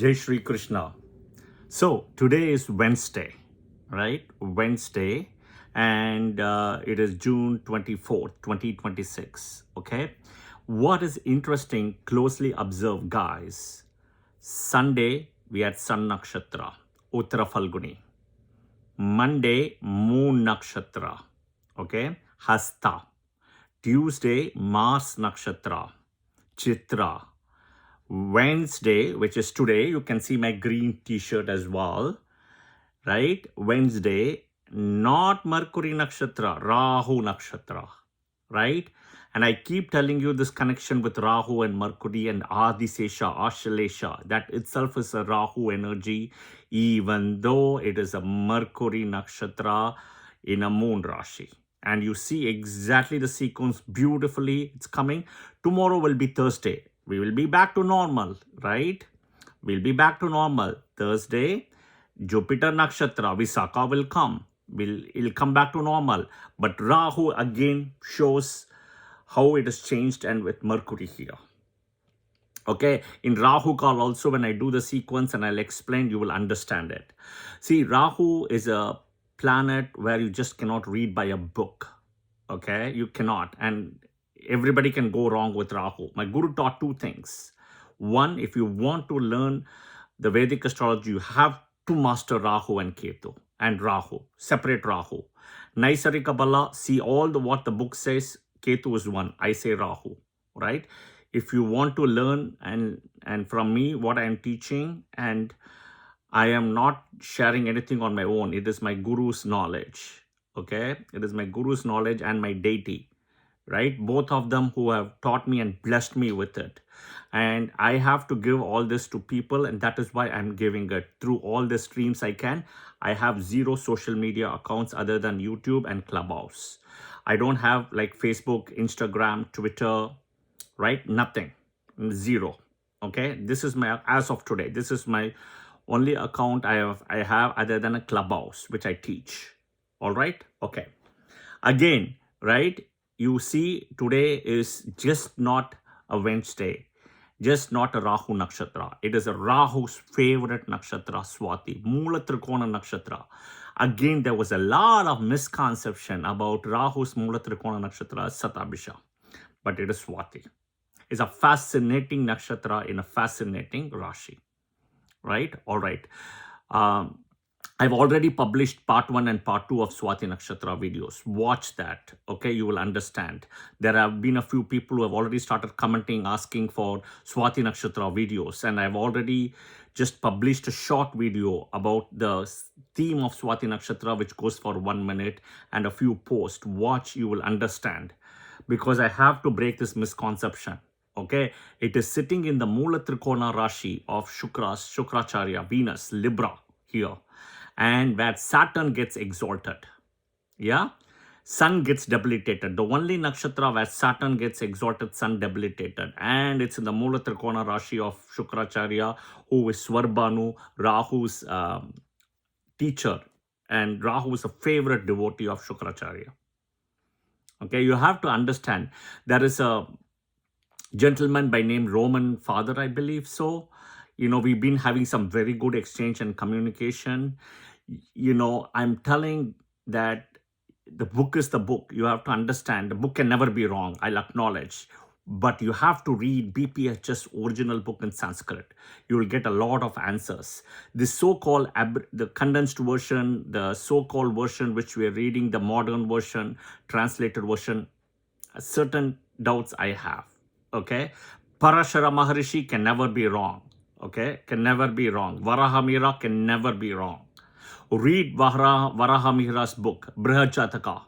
Jai Shri Krishna. So today is Wednesday, right? Wednesday, and it is June 24th, 2026. Okay. What is interesting, closely observe, guys. Sunday, we had Sun Nakshatra, Uttara Falguni. Monday, Moon Nakshatra, okay? Hasta. Tuesday, Mars Nakshatra, Chitra. Wednesday, which is today, you can see my green t-shirt as well, right? Wednesday, not Mercury Nakshatra, Rahu Nakshatra, right? And I keep telling you this connection with Rahu and Mercury and Adisesha, Ashalesha, that itself is a Rahu energy, even though it is a Mercury Nakshatra in a moon Rashi. And you see exactly the sequence beautifully. It's coming. Tomorrow will be Thursday. We will be back to normal, right? We'll be back to normal. Thursday, Jupiter Nakshatra, Visakha will come. It'll come back to normal. But Rahu again shows how it has changed, and with Mercury here. Okay, in Rahu Kal also, when I do the sequence and I'll explain, you will understand it. See, Rahu is a planet where you just cannot read by a book. Okay, you cannot. And everybody can go wrong with Rahu. My guru taught two things. One, if you want to learn the Vedic astrology, you have to master Rahu and Ketu and Rahu, separate Rahu. Naisarika Bala, see all the what the book says, Ketu is one. I say Rahu, right? If you want to learn and from me what I am teaching, and I am not sharing anything on my own, it is my guru's knowledge. Okay, it is my guru's knowledge and my deity, right? Both of them who have taught me and blessed me with it. And I have to give all this to people, and that is why I'm giving it through all the streams I can. I have 0 social media accounts other than YouTube and Clubhouse. I don't have like Facebook, Instagram, Twitter, right? Nothing. 0. Okay, this is my, as of today, this is my only account I have other than a Clubhouse, which I teach. All right. Okay, again, right? You see, today is just not a Wednesday, just not a Rahu Nakshatra. It is a Rahu's favorite Nakshatra, Swati, Mula Trikona Nakshatra. Again, there was a lot of misconception about Rahu's Mula Trikona Nakshatra, Satabhisha, but it is Swati. It's a fascinating nakshatra in a fascinating Rashi, right? All right. I've already published part 1 and part 2 of Swati Nakshatra videos. Watch that, okay? You will understand. There have been a few people who have already started commenting, asking for Swati Nakshatra videos. And I've already just published a short video about the theme of Swati Nakshatra, which goes for 1 minute, and a few posts. Watch, you will understand. Because I have to break this misconception. Okay, it is sitting in the Mula Trikona Rashi of Shukracharya, Venus, Libra here, and where Saturn gets exalted. Yeah, Sun gets debilitated. The only nakshatra where Saturn gets exalted, Sun debilitated, and it's in the Mula Trikona Rashi of Shukracharya, who is Swarbhanu, Rahu's teacher, and Rahu is a favorite devotee of Shukracharya. Okay, you have to understand there is a gentleman by name Roman Father, I believe so. We've been having some very good exchange and communication. I'm telling that the book is the book. You have to understand the book can never be wrong. I'll acknowledge. But you have to read BPH's original book in Sanskrit. You will get a lot of answers. The so-called, the condensed version, the so-called version which we are reading, the modern version, translated version, certain doubts I have. Okay, Parashara Maharishi can never be wrong. Okay, can never be wrong. Varahamihira can never be wrong. Read Varahamihira's book, Brihajataka.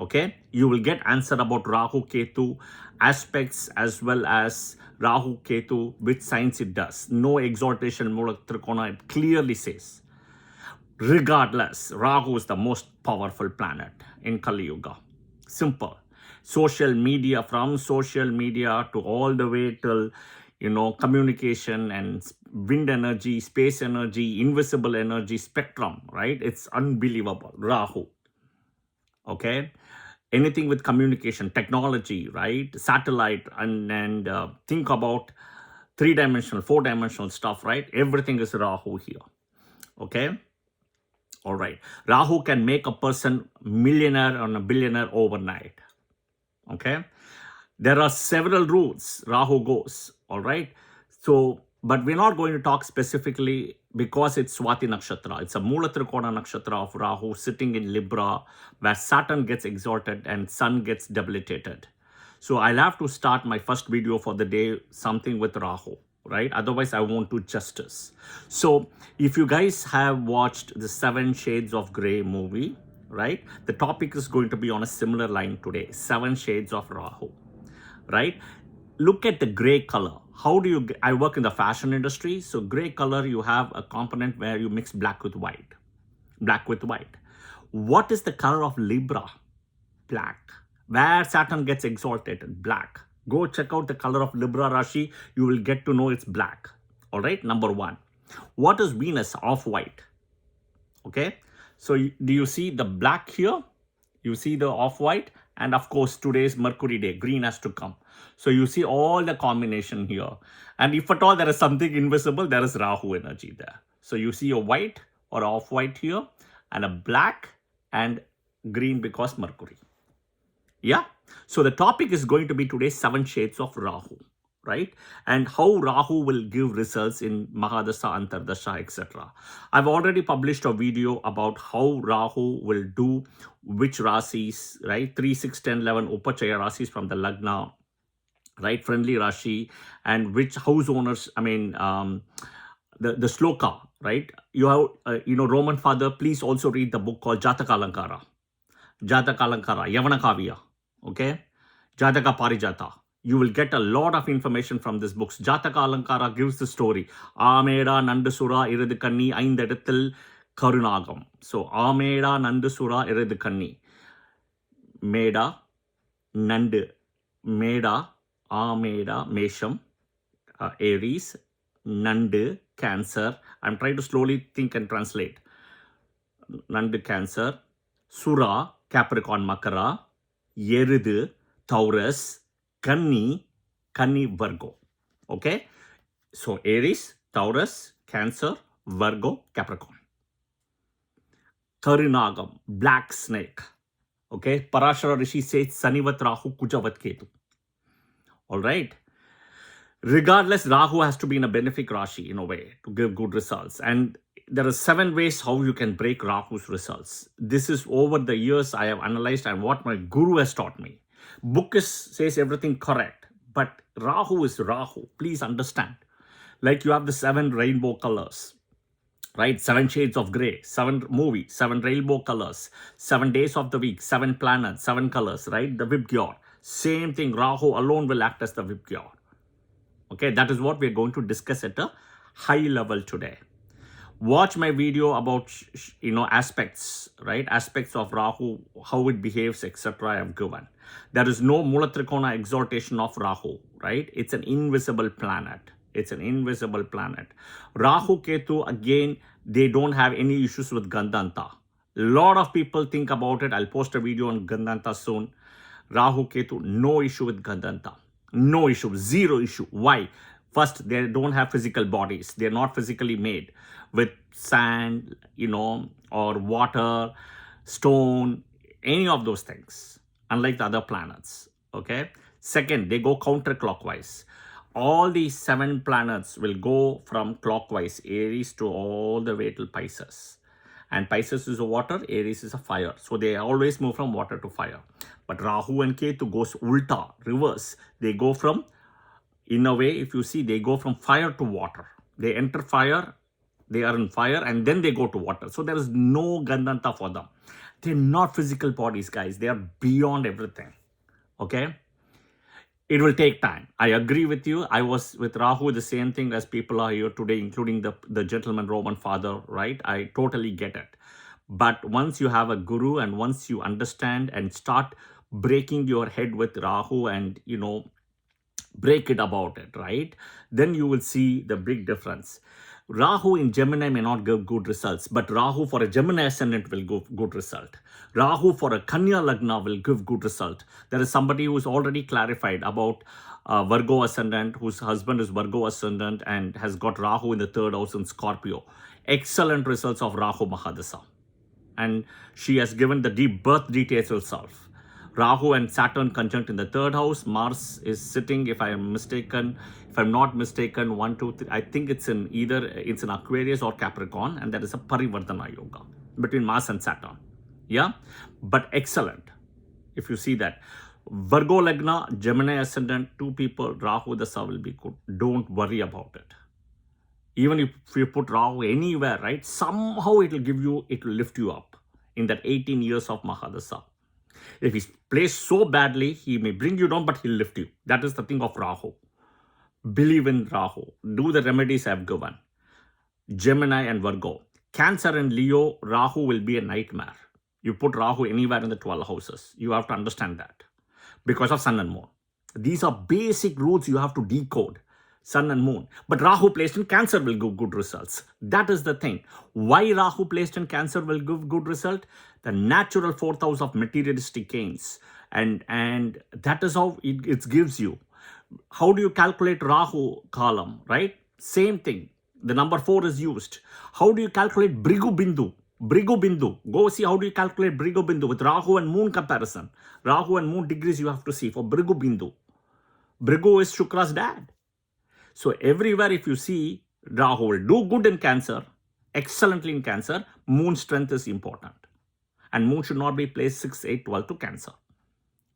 Okay, you will get answer about Rahu Ketu aspects, as well as Rahu Ketu, which signs it does. No exaltation, Mula Trikona, it clearly says. Regardless, Rahu is the most powerful planet in Kali Yuga. Simple. Social media, from social media to all the way till, communication and wind energy, space energy, invisible energy spectrum, right? It's unbelievable. Rahu. Okay. Anything with communication, technology, right? Satellite, and think about three-dimensional, four-dimensional stuff, right? Everything is Rahu here. Okay. All right. Rahu can make a person millionaire or a billionaire overnight. Okay. There are several routes Rahu goes. All right. So, but we're not going to talk specifically because it's Swati Nakshatra. It's a Mula Trikona Nakshatra of Rahu sitting in Libra, where Saturn gets exalted and Sun gets debilitated. So I'll have to start my first video for the day something with Rahu, right? Otherwise, I won't do justice. So if you guys have watched the 7 Shades of Grey movie, right? The topic is going to be on a similar line today, 7 Shades of Rahu, right? Look at the gray color. How do you, I work in the fashion industry. So gray color, you have a component where you mix black with white. Black with white. What is the color of Libra? Black. Where Saturn gets exalted, black. Go check out the color of Libra Rashi. You will get to know it's black. All right, number 1. What is Venus? Off-white. Okay, so do you see the black here? You see the off-white? And of course, today's Mercury day, green has to come. So you see all the combination here. And if at all there is something invisible, there is Rahu energy there. So you see a white or off-white here and a black and green because Mercury. Yeah. So the topic is going to be today 7 Shades of Rahu, right? And how Rahu will give results in Mahadasha, Antardasha, etc. I've already published a video about how Rahu will do which Rasis, right? 3, 6, 10, 11 Upachaya Rasis from the Lagna, right? Friendly Rashi, and which house owners, I mean, the sloka, right? You have, Roman father, please also read the book called Jataka Alankara. Jataka Alankara, Yavana Kavya, okay? Jataka Parijata. You will get a lot of information from this book. Jataka Alankara gives the story. Ameda Nandasura Iridukanni Aindedathil Karunagam. So Ameda Nandasura Iridukanni. Meda, Nandu, Meda, Ameda, Mesham, Aries, Nandu, Cancer. I'm trying to slowly think and translate. Nandu, Cancer, Sura, Capricorn, Makara, Yerudu, Taurus, Kanni, Virgo. Okay. So Aries, Taurus, Cancer, Virgo, Capricorn. Karunagam, black snake. Okay. Parashara Rishi says Sanivat Rahu Kujavat Ketu. All right. Regardless, Rahu has to be in a benefic Rashi in a way to give good results. And there are 7 ways how you can break Rahu's results. This is over the years I have analyzed and what my guru has taught me. Book says everything correct, but Rahu is Rahu. Please understand. Like you have the 7 rainbow colors, right? 7 shades of gray, 7 movie, 7 rainbow colors, 7 days of the week, 7 planets, 7 colors, right? The Vibgyor. Same thing. Rahu alone will act as the Vibgyor. Okay, that is what we're going to discuss at a high level today. Watch my video about, aspects, right? Aspects of Rahu, how it behaves, etc. I have given. There is no Mula Trikona exaltation of Rahu, right? It's an invisible planet. It's an invisible planet. Rahu Ketu, again, they don't have any issues with Gandanta. A lot of people think about it. I'll post a video on Gandanta soon. Rahu Ketu, no issue with Gandanta. No issue, 0 issue. Why? First, they don't have physical bodies. They're not physically made with sand, or water, stone, any of those things, unlike the other planets, okay? Second, they go counterclockwise. All these 7 planets will go from clockwise, Aries to all the way till Pisces. And Pisces is a water, Aries is a fire. So they always move from water to fire. But Rahu and Ketu goes ulta, reverse. They go from, in a way, if you see, they go from fire to water. They enter fire, they are in fire, and then they go to water. So there is no Gandanta for them. They're not physical bodies, guys. They are beyond everything. Okay? It will take time. I agree with you. I was with Rahu, the same thing as people are here today, including the gentleman Roman father, right? I totally get it. But once you have a guru and once you understand and start breaking your head with Rahu and, break it about it, right? Then you will see the big difference. Rahu in Gemini may not give good results, but Rahu for a Gemini ascendant will give good result. Rahu for a Kanya Lagna will give good result. There is somebody who's already clarified about Virgo ascendant, whose husband is Virgo ascendant and has got Rahu in the third house in Scorpio. Excellent results of Rahu Mahadasa. And she has given the deep birth details herself. Rahu and Saturn conjunct in the third house. Mars is sitting, if I'm not mistaken, 1, 2, 3. I think it's in Aquarius or Capricorn, and there is a Parivardhana Yoga between Mars and Saturn. Yeah, but excellent. If you see that, Virgo Lagna, Gemini ascendant, 2 people, Rahu Dasa will be good. Don't worry about it. Even if you put Rahu anywhere, right, somehow it will lift you up in that 18 years of Mahadasa. If he's placed so badly, he may bring you down, but he'll lift you. That is the thing of Rahu. Believe in Rahu. Do the remedies I've given. Gemini and Virgo. Cancer and Leo, Rahu will be a nightmare. You put Rahu anywhere in the 12 houses. You have to understand that. Because of Sun and Moon. These are basic rules you have to decode. Sun and Moon. But Rahu placed in Cancer will give good results. That is the thing. Why Rahu placed in Cancer will give good result? The natural 4th house of materialistic gains. And that is how it gives you. How do you calculate Rahu column, right? Same thing. The number 4 is used. How do you calculate Brigu Bindu? Brigu Bindu. Go see how do you calculate Brigu Bindu with Rahu and Moon comparison. Rahu and Moon degrees you have to see for Brigu Bindu. Brigu is Shukra's dad. So everywhere if you see Rahu will do good in Cancer, excellently in Cancer, Moon strength is important. And Moon should not be placed 6, 8, 12 to Cancer.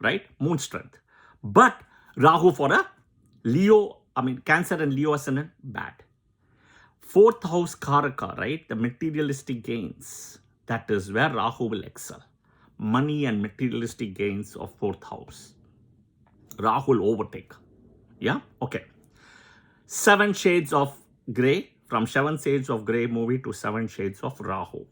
Right? Moon strength. But Rahu for a Cancer and Leo ascendant, bad. 4th house Karaka, right? The materialistic gains. That is where Rahu will excel. Money and materialistic gains of 4th house. Rahu will overtake. Yeah? Okay. 7 Shades of Grey. From 7 Shades of Grey movie to 7 Shades of Rahu.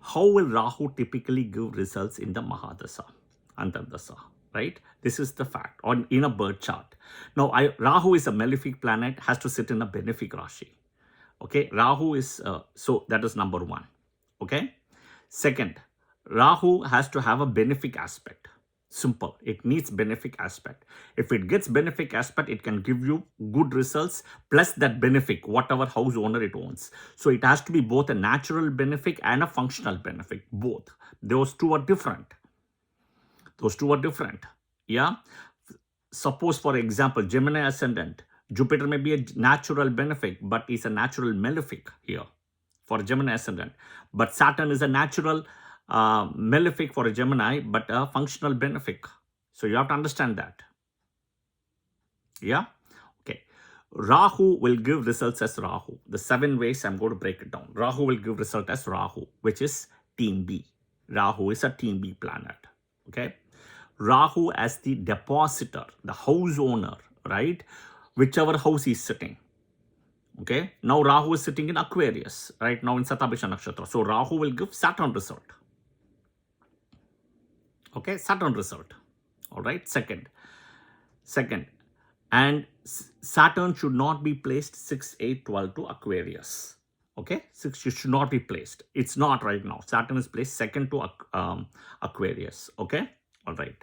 How will Rahu typically give results in the Mahadasa, Antardasa, right? This is the fact in a birth chart. Now, Rahu is a malefic planet, has to sit in a benefic Rashi. Okay, Rahu is, so that is number 1. Okay. Second, Rahu has to have a benefic aspect. Simple. It needs benefic aspect. If it gets benefic aspect, it can give you good results plus that benefic, whatever house owner it owns. So it has to be both a natural benefic and a functional benefic. Both. Those two are different. Yeah. Suppose, for example, Gemini ascendant. Jupiter may be a natural benefic, but is a natural malefic here for Gemini ascendant. But Saturn is a natural malefic for a Gemini, but a functional benefic. So you have to understand that. Yeah? Okay. Rahu will give results as Rahu. The 7 ways I'm going to break it down. Rahu will give result as Rahu, which is team B. Rahu is a team B planet. Okay. Rahu as the depositor, the house owner, right? Whichever house he's sitting. Okay. Now Rahu is sitting in Aquarius, right now in Satabhisha Nakshatra. So Rahu will give Saturn result. Okay, Saturn result. All right, second. And Saturn should not be placed 6, 8, 12 to Aquarius. Okay, 6 should not be placed. It's not right now. Saturn is placed 2nd to Aquarius. Okay, all right.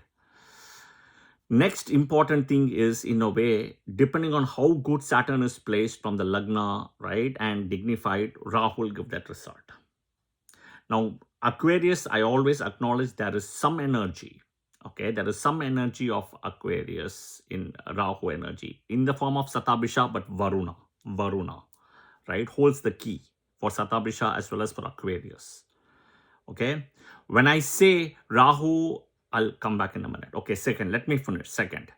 Next important thing is, in a way, depending on how good Saturn is placed from the Lagna, right, and dignified, Rahu will give that result. Now, Aquarius, I always acknowledge there is some energy. Okay, there is some energy of Aquarius in Rahu energy in the form of Satabhisha, but Varuna, right, holds the key for Satabhisha as well as for Aquarius. Okay, when I say Rahu, I'll come back in a minute. Okay, second, let me finish. Second.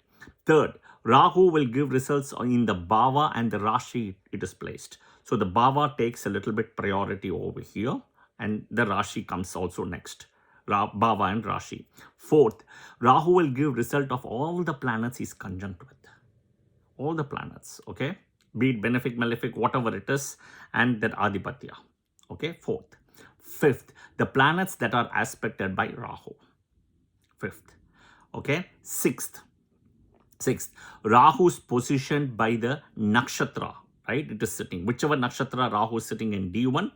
Third, Rahu will give results in the Bhava and the Rashi it is placed. So the Bhava takes a little bit priority over here, and the Rashi comes also next. Bhava and Rashi. Fourth, Rahu will give result of all the planets he's conjunct with. All the planets, okay? Be it benefic, malefic, whatever it is, and that Adipatya. Okay, fourth. Fifth, the planets that are aspected by Rahu. Fifth. Okay, sixth, Rahu's positioned by the nakshatra, right? It is sitting. Whichever nakshatra Rahu is sitting in D1,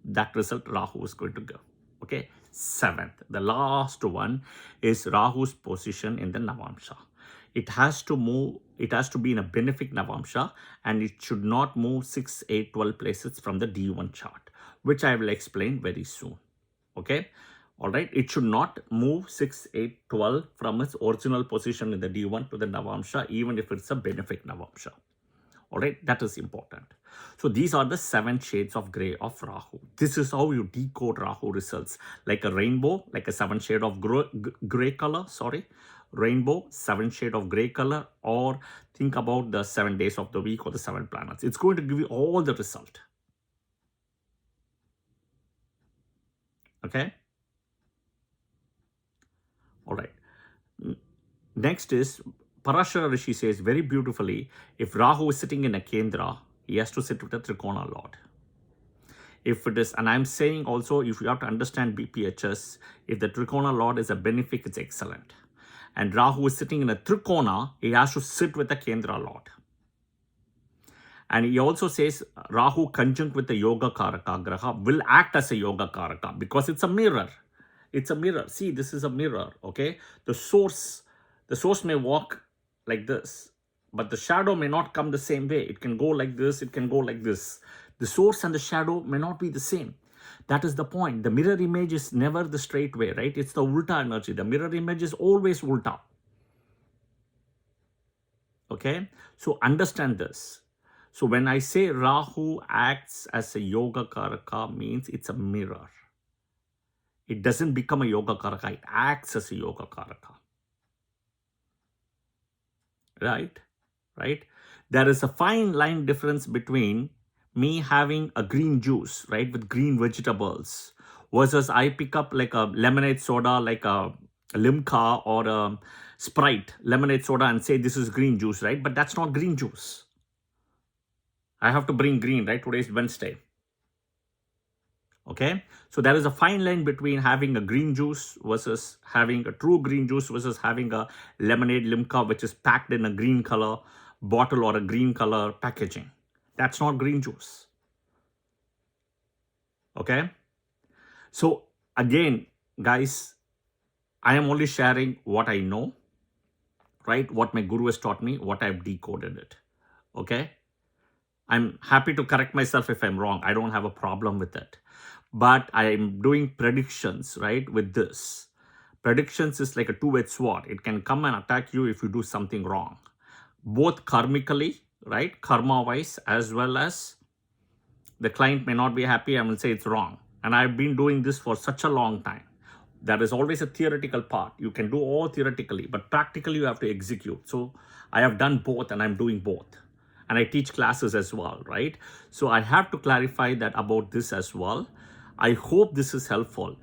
that result Rahu is going to go. Okay. Seventh, the last one is Rahu's position in the Navamsha. It has to move, it has to be in a benefic Navamsha, and it should not move 6, 8, 12 places from the D1 chart, which I will explain very soon. Okay. All right. It should not move 6, 8, 12 from its original position in the D1 to the Navamsha, even if it's a benefic Navamsha. All right, that is important. So these are the 7 shades of gray of Rahu. This is how you decode Rahu results. Like a rainbow, like a 7 shade of gray color, rainbow, 7 shade of gray color, or think about the 7 days of the week or the 7 planets. It's going to give you all the result. Okay. All right. Next is Parashara Rishi says very beautifully, if Rahu is sitting in a Kendra, he has to sit with a Trikona Lord. If it is, and I'm saying also, if you have to understand BPHS, if the Trikona Lord is a benefic, it's excellent. And Rahu is sitting in a Trikona, he has to sit with a Kendra Lord. And he also says Rahu conjunct with the Yoga Karaka Graha will act as a Yoga Karaka because it's a mirror. It's a mirror. See, this is a mirror, okay? The source may walk like this, but the shadow may not come the same way. It can go like this, it can go like this. The source and the shadow may not be the same. That is the point. The mirror image is never the straight way, right? It's the ulta energy. The mirror image is always ulta. Okay? So understand this. So when I say Rahu acts as a Yoga Karaka, means it's a mirror. It doesn't become a Yoga Karaka. It acts as a Yoga Karaka. Right? There is a fine line difference between me having a green juice, right, with green vegetables, versus I pick up like a lemonade soda, like a Limca or a Sprite lemonade soda and say this is green juice, right? But that's not green juice. I have to bring green, right? Today is Wednesday. Okay, so there is a fine line between having a green juice versus having a true green juice versus having a lemonade Limca, which is packed in a green color bottle or a green color packaging. That's not green juice. Okay, so again, guys, I am only sharing what I know, right? What my guru has taught me, what I've decoded it. Okay, I'm happy to correct myself if I'm wrong. I don't have a problem with it. But I'm doing predictions, right, with this. Predictions is like a two-edged sword. It can come and attack you if you do something wrong. Both karmically, right, karma-wise, as well as the client may not be happy and will say it's wrong. And I've been doing this for such a long time. There is always a theoretical part. You can do all theoretically, but practically you have to execute. So I have done both and I'm doing both. And I teach classes as well, right? So I have to clarify that about this as well. I hope this is helpful.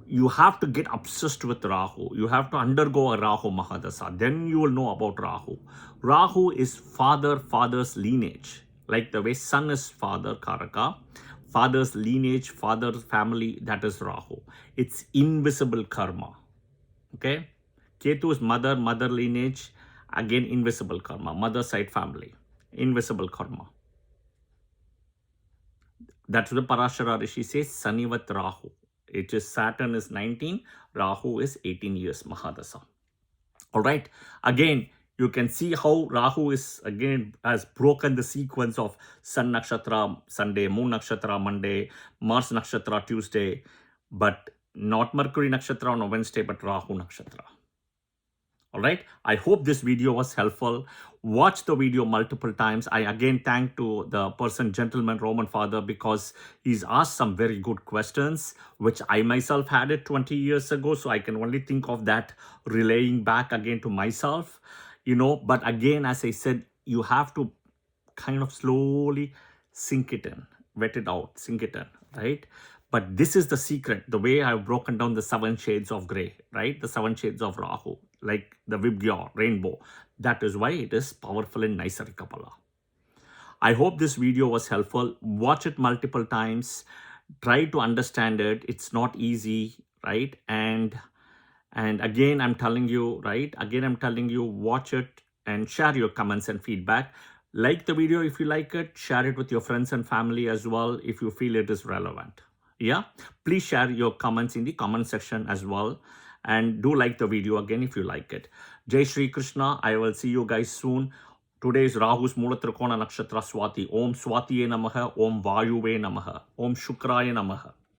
You have to get obsessed with Rahu. You have to undergo a Rahu Mahadasa. Then you will know about Rahu. Rahu is father's lineage. Like the way son is father, Karaka. Father's lineage, father's family, that is Rahu. It's invisible karma. Okay? Ketu is mother lineage. Again, invisible karma. Mother side family. Invisible karma. That's what the Parashara Rishi says, Sanivat Rahu. It is Saturn is 19, Rahu is 18 years, Mahadasa. All right. Again, you can see how Rahu is, again, has broken the sequence of Sun Nakshatra Sunday, Moon Nakshatra Monday, Mars Nakshatra Tuesday, but not Mercury Nakshatra on a Wednesday, but Rahu Nakshatra. All right. I hope this video was helpful. Watch the video multiple times. I again thank to the person, gentleman, Roman father, because he's asked some very good questions, which I myself had it 20 years ago. So I can only think of that relaying back again to myself, but again, as I said, you have to kind of slowly sink it in, wet it out, sink it in, right? But this is the secret, the way I've broken down the 7 shades of gray, right? The 7 shades of Rahu, like the Vibgyor, rainbow. That is why it is powerful in Naisarika Kapala. I hope this video was helpful. Watch it multiple times. Try to understand it. It's not easy, right? And again, I'm telling you, right? Again, I'm telling you, watch it and share your comments and feedback. Like the video if you like it, share it with your friends and family as well if you feel it is relevant. Yeah, please share your comments in the comment section as well, and do like the video again if you like it. Jai Shri Krishna. I will see you guys soon. Today is Rahu's Mulatrikona Nakshatra Swati. Om Swatiye Namaha, Om Vayuve Namaha, Om Shukraya Namaha.